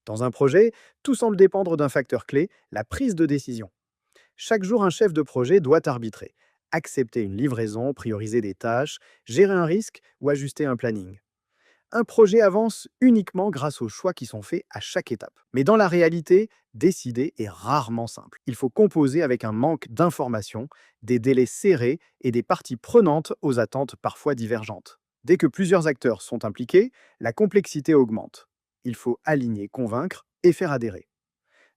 Dans un projet, tout semble dépendre d'un facteur clé, la prise de décision. Chaque jour, un chef de projet doit arbitrer, accepter une livraison, prioriser des tâches, gérer un risque ou ajuster un planning. Un projet avance uniquement grâce aux choix qui sont faits à chaque étape. Mais dans la réalité, décider est rarement simple. Il faut composer avec un manque d'informations, des délais serrés et des parties prenantes aux attentes parfois divergentes. Dès que plusieurs acteurs sont impliqués, la complexité augmente. Il faut aligner, convaincre et faire adhérer.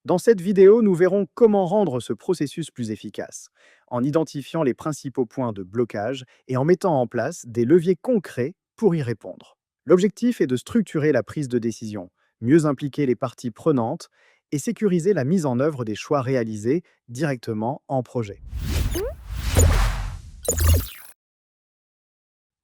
Dans cette vidéo, nous verrons comment rendre ce processus plus efficace, en identifiant les principaux points de blocage et en mettant en place des leviers concrets pour y répondre. L'objectif est de structurer la prise de décision, mieux impliquer les parties prenantes et sécuriser la mise en œuvre des choix réalisés directement en projet.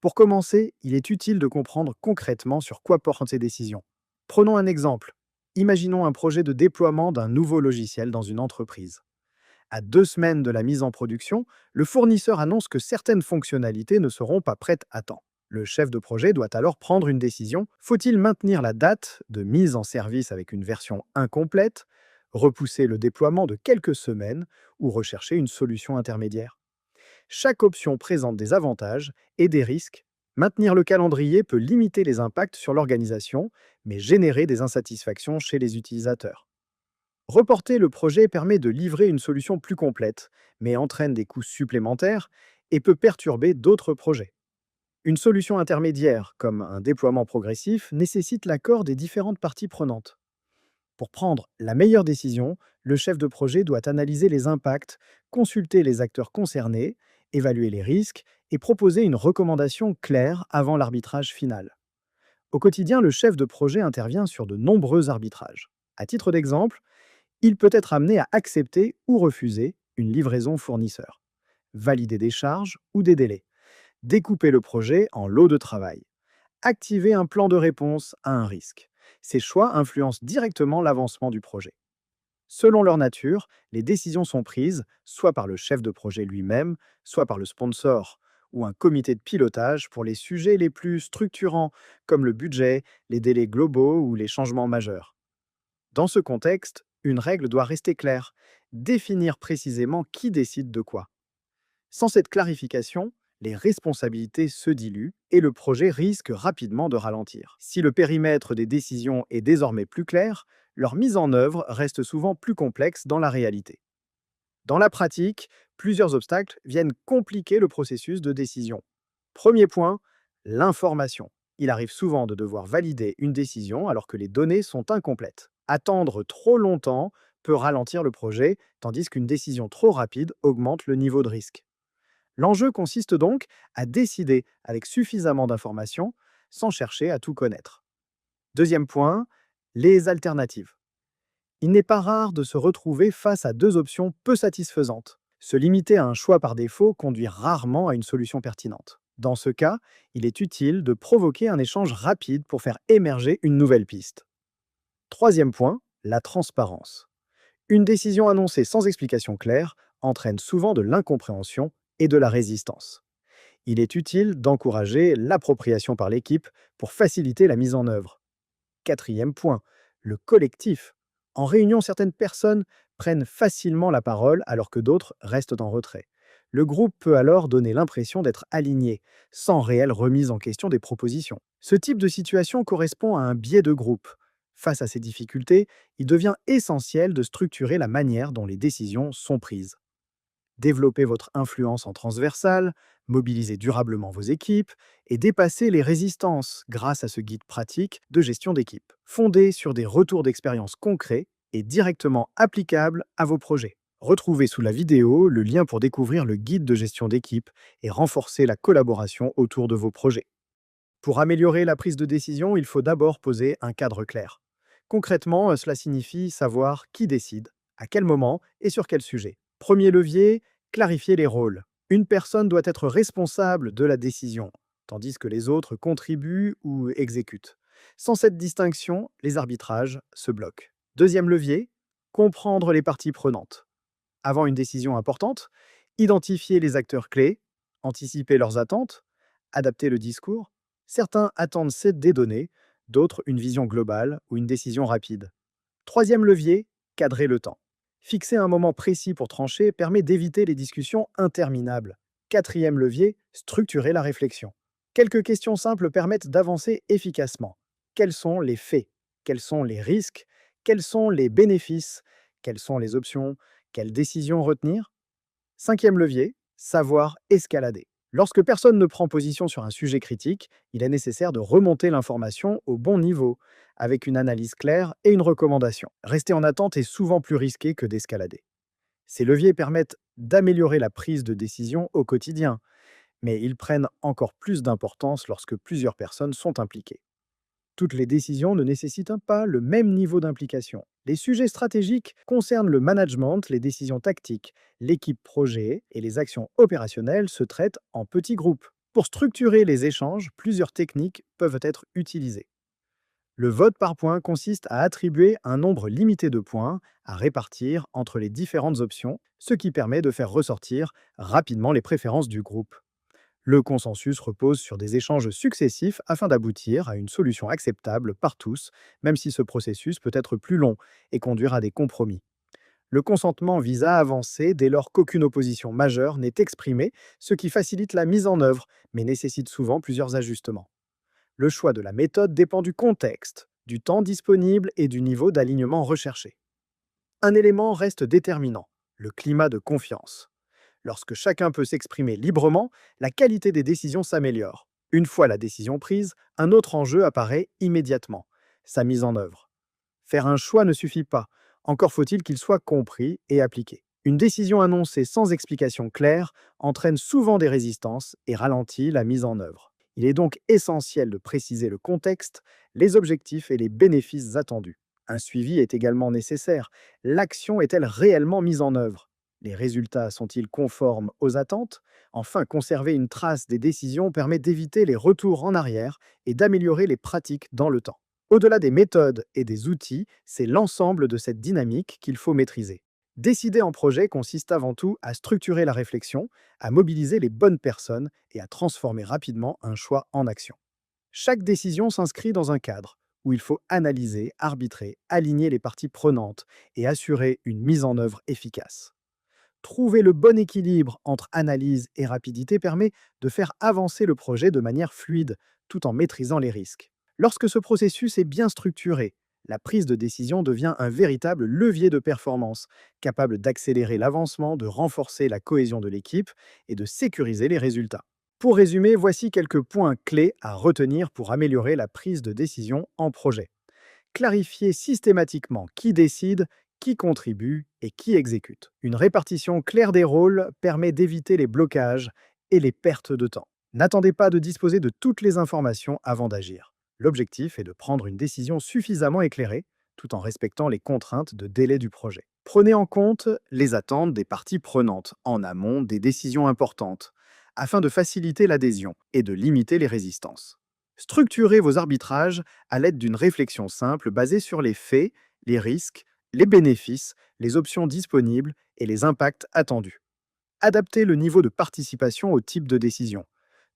Pour commencer, il est utile de comprendre concrètement sur quoi portent ces décisions. Prenons un exemple. Imaginons un projet de déploiement d'un nouveau logiciel dans une entreprise. À 2 semaines de la mise en production, le fournisseur annonce que certaines fonctionnalités ne seront pas prêtes à temps. Le chef de projet doit alors prendre une décision. Faut-il maintenir la date de mise en service avec une version incomplète, repousser le déploiement de quelques semaines ou rechercher une solution intermédiaire? Chaque option présente des avantages et des risques. Maintenir le calendrier peut limiter les impacts sur l'organisation, mais générer des insatisfactions chez les utilisateurs. Reporter le projet permet de livrer une solution plus complète, mais entraîne des coûts supplémentaires et peut perturber d'autres projets. Une solution intermédiaire, comme un déploiement progressif, nécessite l'accord des différentes parties prenantes. Pour prendre la meilleure décision, le chef de projet doit analyser les impacts, consulter les acteurs concernés, évaluer les risques et proposer une recommandation claire avant l'arbitrage final. Au quotidien, le chef de projet intervient sur de nombreux arbitrages. À titre d'exemple, il peut être amené à accepter ou refuser une livraison fournisseur, valider des charges ou des délais, découper le projet en lots de travail, activer un plan de réponse à un risque. Ces choix influencent directement l'avancement du projet. Selon leur nature, les décisions sont prises soit par le chef de projet lui-même, soit par le sponsor ou un comité de pilotage pour les sujets les plus structurants comme le budget, les délais globaux ou les changements majeurs. Dans ce contexte, une règle doit rester claire, définir précisément qui décide de quoi. Sans cette clarification, les responsabilités se diluent et le projet risque rapidement de ralentir. Si le périmètre des décisions est désormais plus clair, leur mise en œuvre reste souvent plus complexe dans la réalité. Dans la pratique, plusieurs obstacles viennent compliquer le processus de décision. Premier point, l'information. Il arrive souvent de devoir valider une décision alors que les données sont incomplètes. Attendre trop longtemps peut ralentir le projet, tandis qu'une décision trop rapide augmente le niveau de risque. L'enjeu consiste donc à décider avec suffisamment d'informations sans chercher à tout connaître. Deuxième point, les alternatives. Il n'est pas rare de se retrouver face à deux options peu satisfaisantes. Se limiter à un choix par défaut conduit rarement à une solution pertinente. Dans ce cas, il est utile de provoquer un échange rapide pour faire émerger une nouvelle piste. Troisième point, la transparence. Une décision annoncée sans explication claire entraîne souvent de l'incompréhension et de la résistance. Il est utile d'encourager l'appropriation par l'équipe pour faciliter la mise en œuvre. Quatrième point, le collectif. En réunion, certaines personnes prennent facilement la parole alors que d'autres restent en retrait. Le groupe peut alors donner l'impression d'être aligné, sans réelle remise en question des propositions. Ce type de situation correspond à un biais de groupe. Face à ces difficultés, il devient essentiel de structurer la manière dont les décisions sont prises. Développer votre influence en transversal, mobiliser durablement vos équipes et dépasser les résistances grâce à ce guide pratique de gestion d'équipe, fondé sur des retours d'expérience concrets et directement applicables à vos projets. Retrouvez sous la vidéo le lien pour découvrir le guide de gestion d'équipe et renforcer la collaboration autour de vos projets. Pour améliorer la prise de décision, il faut d'abord poser un cadre clair. Concrètement, cela signifie savoir qui décide, à quel moment et sur quel sujet. Premier levier, clarifier les rôles. Une personne doit être responsable de la décision, tandis que les autres contribuent ou exécutent. Sans cette distinction, les arbitrages se bloquent. Deuxième levier, comprendre les parties prenantes. Avant une décision importante, identifier les acteurs clés, anticiper leurs attentes, adapter le discours. Certains attendent des données, d'autres une vision globale ou une décision rapide. Troisième levier, cadrer le temps. Fixer un moment précis pour trancher permet d'éviter les discussions interminables. Quatrième levier, structurer la réflexion. Quelques questions simples permettent d'avancer efficacement. Quels sont les faits? Quels sont les risques? Quels sont les bénéfices? Quelles sont les options? Quelles décisions retenir? Cinquième levier, savoir escalader. Lorsque personne ne prend position sur un sujet critique, il est nécessaire de remonter l'information au bon niveau, avec une analyse claire et une recommandation. Rester en attente est souvent plus risqué que d'escalader. Ces leviers permettent d'améliorer la prise de décision au quotidien, mais ils prennent encore plus d'importance lorsque plusieurs personnes sont impliquées. Toutes les décisions ne nécessitent pas le même niveau d'implication. Les sujets stratégiques concernent le management, les décisions tactiques, l'équipe projet et les actions opérationnelles se traitent en petits groupes. Pour structurer les échanges, plusieurs techniques peuvent être utilisées. Le vote par points consiste à attribuer un nombre limité de points à répartir entre les différentes options, ce qui permet de faire ressortir rapidement les préférences du groupe. Le consensus repose sur des échanges successifs afin d'aboutir à une solution acceptable par tous, même si ce processus peut être plus long et conduire à des compromis. Le consentement vise à avancer dès lors qu'aucune opposition majeure n'est exprimée, ce qui facilite la mise en œuvre, mais nécessite souvent plusieurs ajustements. Le choix de la méthode dépend du contexte, du temps disponible et du niveau d'alignement recherché. Un élément reste déterminant, le climat de confiance. Lorsque chacun peut s'exprimer librement, la qualité des décisions s'améliore. Une fois la décision prise, un autre enjeu apparaît immédiatement, sa mise en œuvre. Faire un choix ne suffit pas, encore faut-il qu'il soit compris et appliqué. Une décision annoncée sans explication claire entraîne souvent des résistances et ralentit la mise en œuvre. Il est donc essentiel de préciser le contexte, les objectifs et les bénéfices attendus. Un suivi est également nécessaire. L'action est-elle réellement mise en œuvre? Les résultats sont-ils conformes aux attentes? Enfin, conserver une trace des décisions permet d'éviter les retours en arrière et d'améliorer les pratiques dans le temps. Au-delà des méthodes et des outils, c'est l'ensemble de cette dynamique qu'il faut maîtriser. Décider en projet consiste avant tout à structurer la réflexion, à mobiliser les bonnes personnes et à transformer rapidement un choix en action. Chaque décision s'inscrit dans un cadre où il faut analyser, arbitrer, aligner les parties prenantes et assurer une mise en œuvre efficace. Trouver le bon équilibre entre analyse et rapidité permet de faire avancer le projet de manière fluide, tout en maîtrisant les risques. Lorsque ce processus est bien structuré, la prise de décision devient un véritable levier de performance, capable d'accélérer l'avancement, de renforcer la cohésion de l'équipe et de sécuriser les résultats. Pour résumer, voici quelques points clés à retenir pour améliorer la prise de décision en projet. Clarifier systématiquement qui décide, qui contribue et qui exécute. Une répartition claire des rôles permet d'éviter les blocages et les pertes de temps. N'attendez pas de disposer de toutes les informations avant d'agir. L'objectif est de prendre une décision suffisamment éclairée, tout en respectant les contraintes de délai du projet. Prenez en compte les attentes des parties prenantes en amont des décisions importantes, afin de faciliter l'adhésion et de limiter les résistances. Structurez vos arbitrages à l'aide d'une réflexion simple basée sur les faits, les risques, les bénéfices, les options disponibles et les impacts attendus. Adaptez le niveau de participation au type de décision.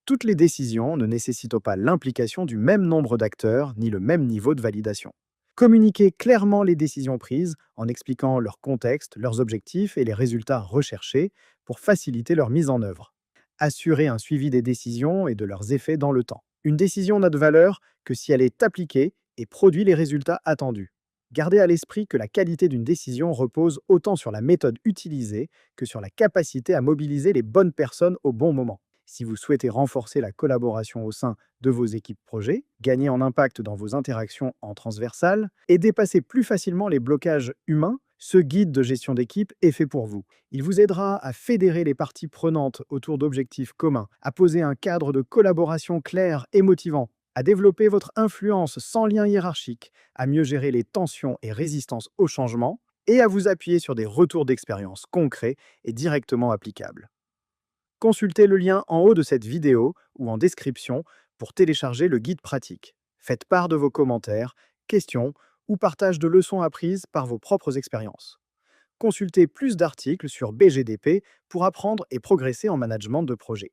Toutes les décisions ne nécessitent pas l'implication du même nombre d'acteurs ni le même niveau de validation. Communiquez clairement les décisions prises en expliquant leur contexte, leurs objectifs et les résultats recherchés pour faciliter leur mise en œuvre. Assurez un suivi des décisions et de leurs effets dans le temps. Une décision n'a de valeur que si elle est appliquée et produit les résultats attendus. Gardez à l'esprit que la qualité d'une décision repose autant sur la méthode utilisée que sur la capacité à mobiliser les bonnes personnes au bon moment. Si vous souhaitez renforcer la collaboration au sein de vos équipes projet, gagner en impact dans vos interactions en transversal et dépasser plus facilement les blocages humains, ce guide de gestion d'équipe est fait pour vous. Il vous aidera à fédérer les parties prenantes autour d'objectifs communs, à poser un cadre de collaboration clair et motivant, à développer votre influence sans lien hiérarchique, à mieux gérer les tensions et résistances au changement, et à vous appuyer sur des retours d'expérience concrets et directement applicables. Consultez le lien en haut de cette vidéo ou en description pour télécharger le guide pratique. Faites part de vos commentaires, questions ou partage de leçons apprises par vos propres expériences. Consultez plus d'articles sur BGDP pour apprendre et progresser en management de projet.